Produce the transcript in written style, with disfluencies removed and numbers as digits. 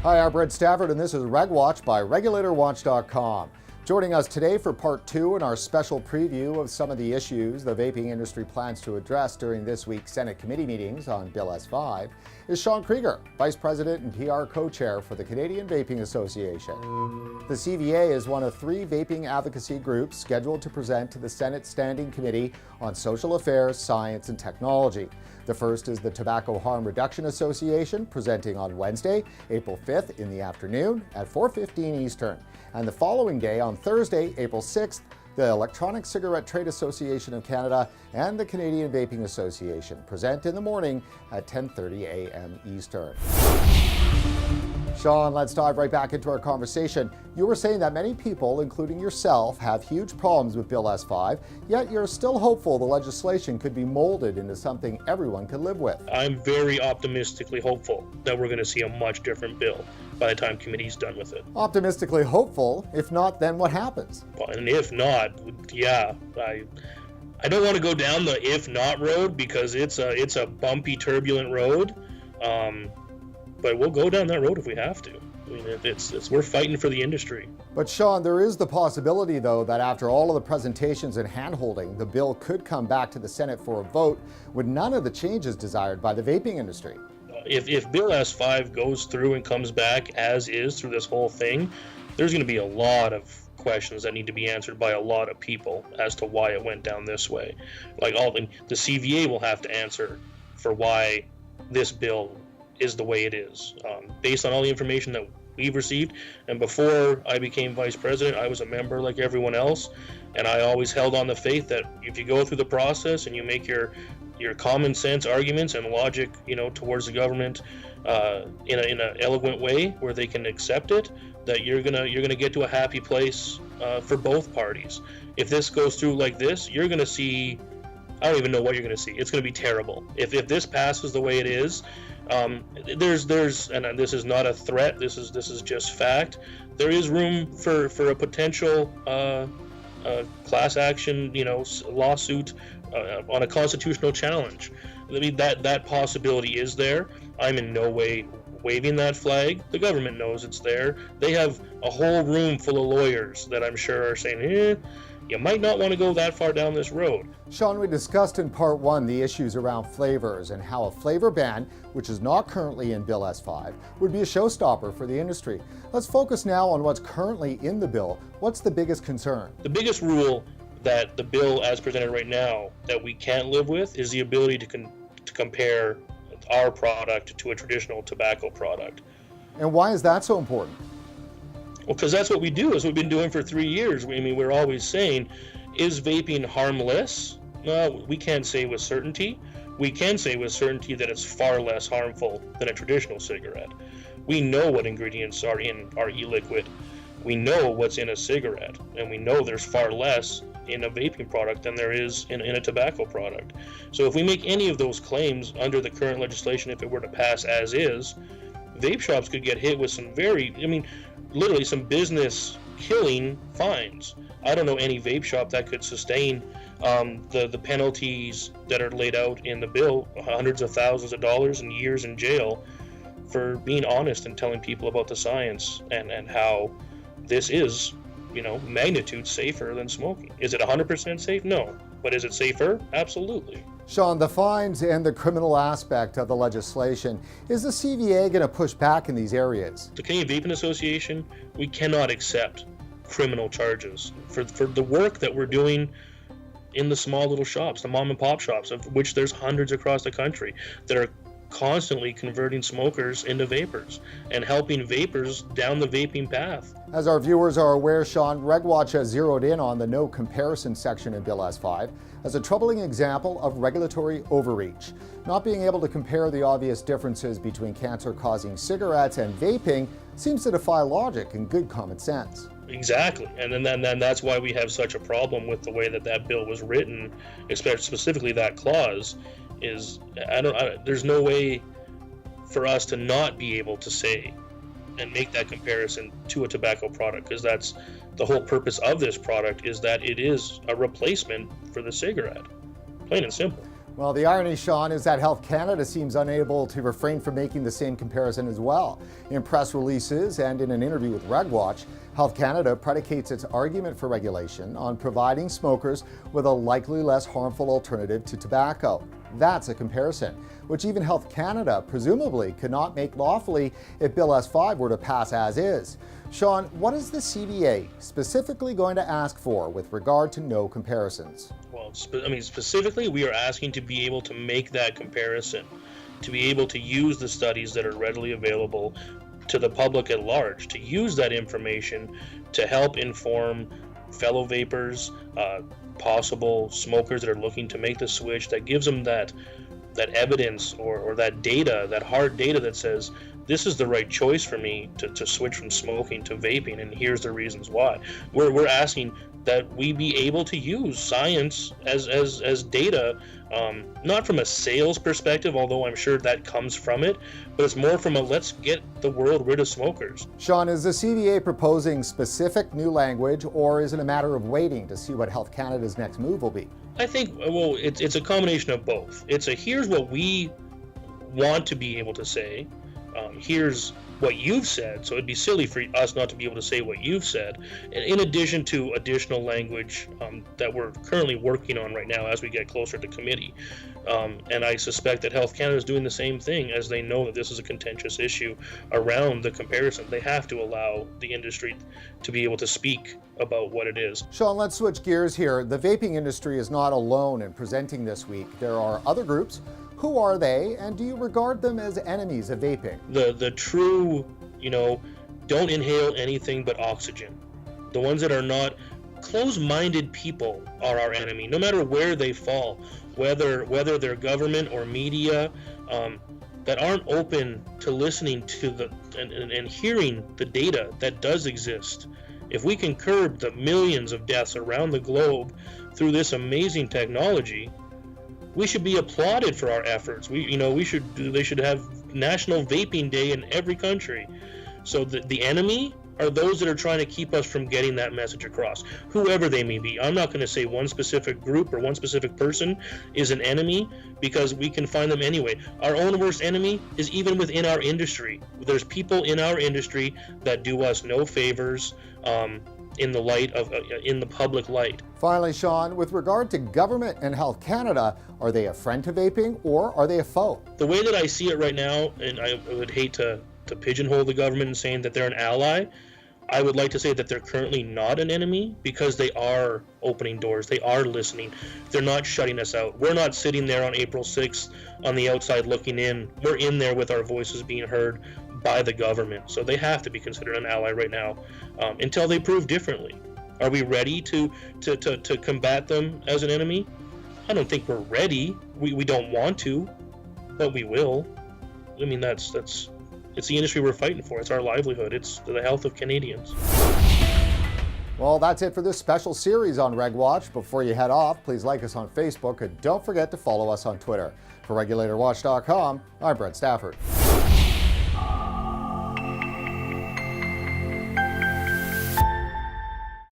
Hi, I'm Brent Stafford, and this is RegWatch by RegulatorWatch.com. Joining us today for part 2 in our special preview of some of the issues the vaping industry plans to address during this week's Senate committee meetings on Bill S5 is Shawn Kreger, Vice President and PR Co-Chair for the Canadian Vaping Association. The CVA is one of 3 vaping advocacy groups scheduled to present to the Senate Standing Committee on Social Affairs, Science and Technology. The first is the Tobacco Harm Reduction Association, presenting on Wednesday, April 5th in the afternoon at 4:15 Eastern. And the following day, on Thursday, April 6th, the Electronic Cigarette Trade Association of Canada and the Canadian Vaping Association present in the morning at 10:30 a.m. Eastern. Shawn, let's dive right back into our conversation. You were saying that many people, including yourself, have huge problems with Bill S5, yet you're still hopeful the legislation could be molded into something everyone can live with. I'm very optimistically hopeful that we're going to see a much different bill by the time committee's done with it. Optimistically hopeful. If not, then what happens? Well, and if not, yeah, I don't want to go down the if not road because it's a bumpy, turbulent road. But we'll go down that road if we have to. I mean, we're fighting for the industry. But Shawn, there is the possibility, though, that after all of the presentations and handholding, the bill could come back to the Senate for a vote with none of the changes desired by the vaping industry. If Bill S5 goes through and comes back as is through this whole thing, there's going to be a lot of questions that need to be answered by a lot of people as to why it went down this way. Like the CVA will have to answer for why this bill is the way it is, based on all the information that we've received. And before I became vice president, I was a member like everyone else, and I always held on the faith that if you go through the process and you make your common sense arguments and logic, towards the government in an eloquent way where they can accept it, that you're gonna get to a happy place for both parties. If this goes through like this, you're gonna see, I don't even know what you're gonna see. It's gonna be terrible. If this passes the way it is, there's and this is not a threat, this is just fact, there is room for a potential class action lawsuit on a constitutional challenge. I mean, that possibility is there. I'm in no way waving that flag. The government knows it's there. They have a whole room full of lawyers that I'm sure are saying, you might not want to go that far down this road. Shawn, we discussed in part 1 the issues around flavors and how a flavor ban, which is not currently in Bill S5, would be a showstopper for the industry. Let's focus now on what's currently in the bill. What's the biggest concern? The biggest rule that the bill as presented right now that we can't live with is the ability to compare our product to a traditional tobacco product. And why is that so important? Well, because that's what we do, is what we've been doing for 3 years. We're always saying, is vaping harmless? No, we can't say with certainty. We can say with certainty that it's far less harmful than a traditional cigarette. We know what ingredients are in our e-liquid. We know what's in a cigarette, and we know there's far less in a vaping product than there is in a tobacco product. So if we make any of those claims under the current legislation, if it were to pass as is, vape shops could get hit with some literally some business killing fines. I don't know any vape shop that could sustain the penalties that are laid out in the bill, hundreds of thousands of dollars and years in jail for being honest and telling people about the science and how this is, magnitude safer than smoking. Is it 100% safe? No. But is it safer? Absolutely. Shawn, the fines and the criminal aspect of the legislation, is the CVA going to push back in these areas? The Canadian Vaping Association, we cannot accept criminal charges for the work that we're doing in the small little shops, the mom and pop shops, of which there's hundreds across the country that are constantly converting smokers into vapors and helping vapors down the vaping path. As our viewers are aware, Shawn, RegWatch has zeroed in on the no comparison section in Bill S5 as a troubling example of regulatory overreach. Not being able to compare the obvious differences between cancer-causing cigarettes and vaping seems to defy logic and good common sense. Exactly, and then that's why we have such a problem with the way that bill was written, especially specifically that clause. There's no way for us to not be able to say and make that comparison to a tobacco product, because that's the whole purpose of this product, is that it is a replacement for the cigarette, plain and simple. Well, the irony, Shawn, is that Health Canada seems unable to refrain from making the same comparison as well. In press releases and in an interview with RegWatch, Health Canada predicates its argument for regulation on providing smokers with a likely less harmful alternative to tobacco. That's a comparison, which even Health Canada presumably could not make lawfully if Bill S5 were to pass as is. Shawn, what is the CVA specifically going to ask for with regard to no comparisons? Well, specifically, we are asking to be able to make that comparison, to be able to use the studies that are readily available to the public at large, to use that information to help inform fellow vapors, possible smokers that are looking to make the switch, that gives them that evidence or that data, that hard data that says, this is the right choice for me to switch from smoking to vaping, and here's the reasons why. We're asking that we be able to use science as data, not from a sales perspective, although I'm sure that comes from it, but it's more from a let's get the world rid of smokers. Shawn, is the CVA proposing specific new language, or is it a matter of waiting to see what Health Canada's next move will be? I think, well, it's a combination of both. It's here's what we want to be able to say, here's what you've said, so it'd be silly for us not to be able to say what you've said, and in addition to additional language that we're currently working on right now as we get closer to committee. And I suspect that Health Canada is doing the same thing, as they know that this is a contentious issue around the comparison. They have to allow the industry to be able to speak about what it is. Shawn, let's switch gears here. The vaping industry is not alone in presenting this week. There are other groups. Who are they, and do you regard them as enemies of vaping? The true, don't inhale anything but oxygen. The ones that are not closed-minded people are our enemy, no matter where they fall, whether they're government or media, that aren't open to listening to and hearing the data that does exist. If we can curb the millions of deaths around the globe through this amazing technology, we should be applauded for our efforts. They should have National Vaping Day in every country. So the enemy are those that are trying to keep us from getting that message across, whoever they may be. I'm not going to say one specific group or one specific person is an enemy, because we can find them anyway. Our own worst enemy is even within our industry. There's people in our industry that do us no favors, in the public light. Finally, Shawn, with regard to government and Health Canada, are they a friend to vaping or are they a foe? The way that I see it right now, and I would hate to pigeonhole the government in saying that they're an ally, I would like to say that they're currently not an enemy, because they are opening doors, they are listening, they're not shutting us out. We're not sitting there on April 6th on the outside looking in. We're in there with our voices being heard by the government. So they have to be considered an ally right now, until they prove differently. Are we ready to combat them as an enemy? I don't think we're ready. We don't want to, but we will. I mean, it's the industry we're fighting for. It's our livelihood. It's the health of Canadians. Well, that's it for this special series on RegWatch. Before you head off, please like us on Facebook and don't forget to follow us on Twitter. For RegulatorWatch.com, I'm Brent Stafford.